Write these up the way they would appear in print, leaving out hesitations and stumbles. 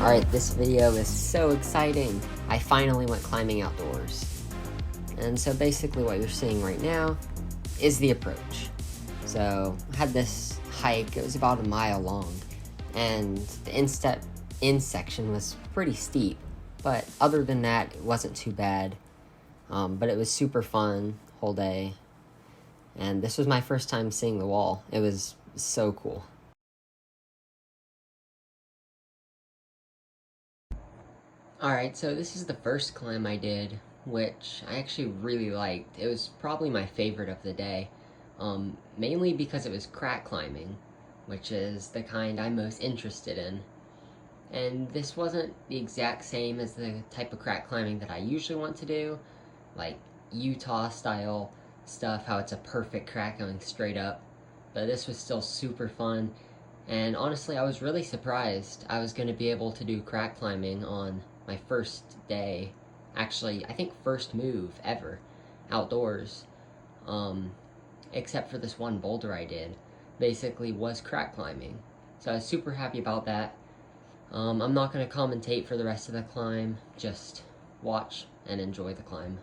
Alright, this video is so exciting. I finally went climbing outdoors. And so basically what you're seeing right now is the approach. So I had this hike, it was about a mile long, and the in section was pretty steep, but other than that, it wasn't too bad. But it was super fun whole day, and this was my first time seeing the wall. It was so cool. Alright, so this is the first climb I did, which I actually really liked. It was probably my favorite of the day, mainly because it was crack climbing, which is the kind I'm most interested in. And this wasn't the exact same as the type of crack climbing that I usually want to do, like Utah style stuff, how it's a perfect crack going straight up. But this was still super fun, and honestly I was really surprised I was going to be able to do crack climbing on my first day. Actually, I think first move ever outdoors, except for this one boulder I did, basically was crack climbing. So I was super happy about that. I'm not going to commentate for the rest of the climb, just watch and enjoy the climb.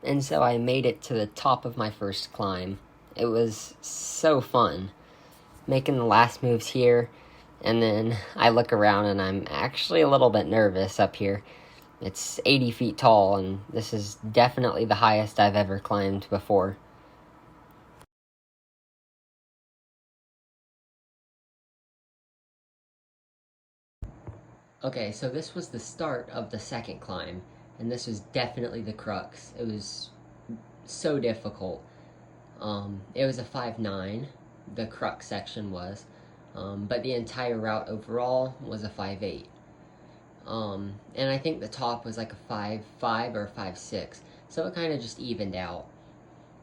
And so I made it to the top of my first climb. It was so fun, making the last moves here, and then I look around and I'm actually a little bit nervous up here. It's 80 feet tall, and this is definitely the highest I've ever climbed before. Okay, so this was the start of the second climb, and this was definitely the crux. It was so difficult. It was a 5.9, the crux section was, but the entire route overall was a 5.8. And I think the top was like a 5.5 or a 5.6, so it kind of just evened out.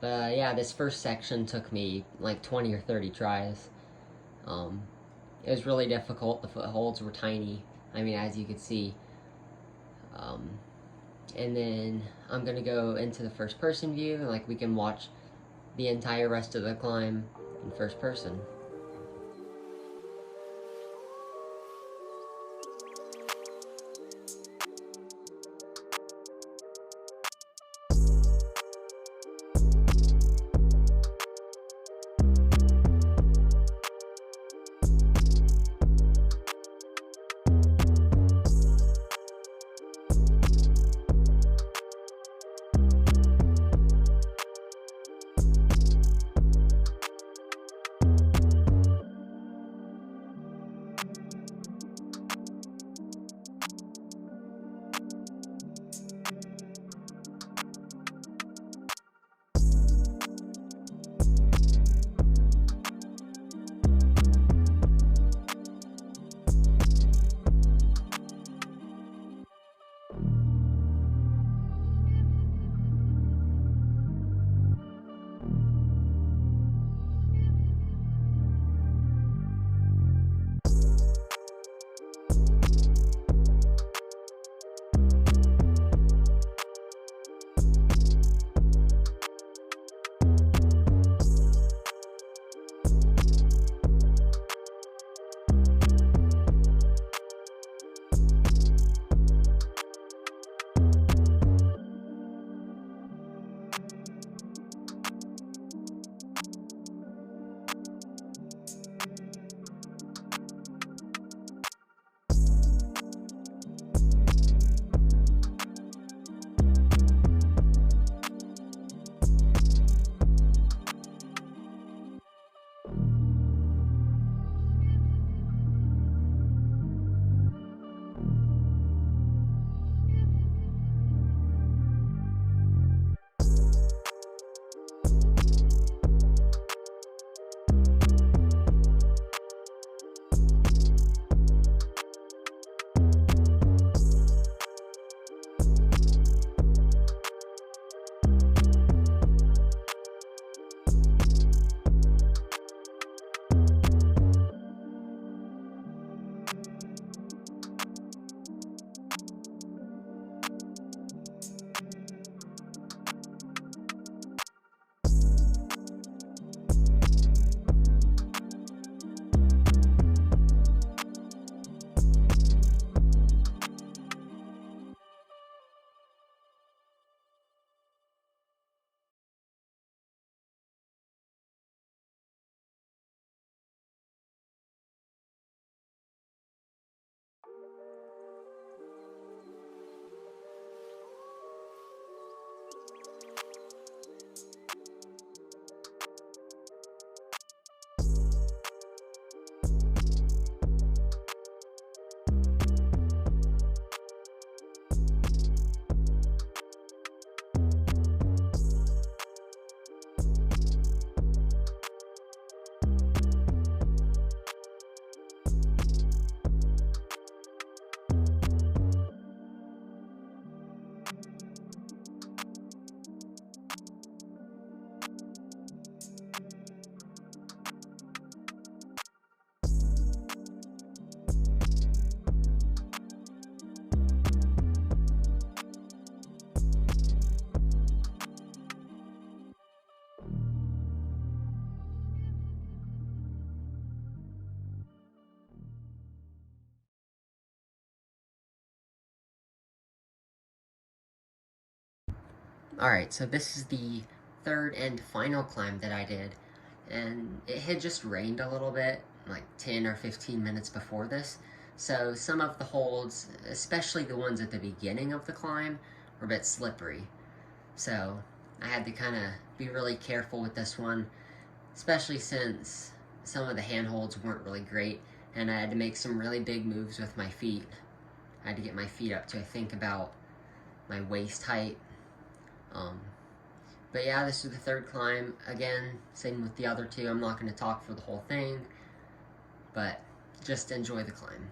But yeah, this first section took me like 20 or 30 tries. It was really difficult. The footholds were tiny, I mean, as you could see. And then I'm gonna go into the first person view, and like we can watch the entire rest of the climb in first person. Alright, so this is the third and final climb that I did, and it had just rained a little bit, like 10 or 15 minutes before this, so some of the holds, especially the ones at the beginning of the climb, were a bit slippery. So I had to kind of be really careful with this one, especially since some of the handholds weren't really great, and I had to make some really big moves with my feet. I had to get my feet up to, I think, about my waist height. But yeah, this is the third climb. Again, same with the other two. I'm not going to talk for the whole thing, but just enjoy the climb.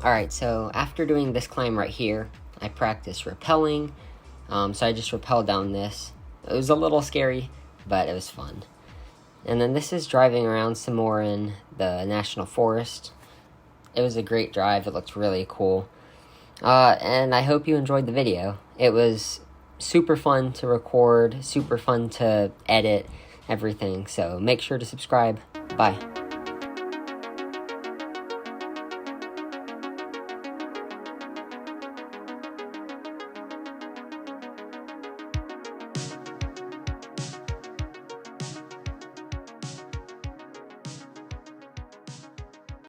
Alright, so after doing this climb right here, I practiced rappelling. So I just rappelled down this. It was a little scary, but it was fun. And then this is driving around some more in the National Forest. It was a great drive. It looked really cool. And I hope you enjoyed the video. It was super fun to record, super fun to edit, everything. So make sure to subscribe. Bye.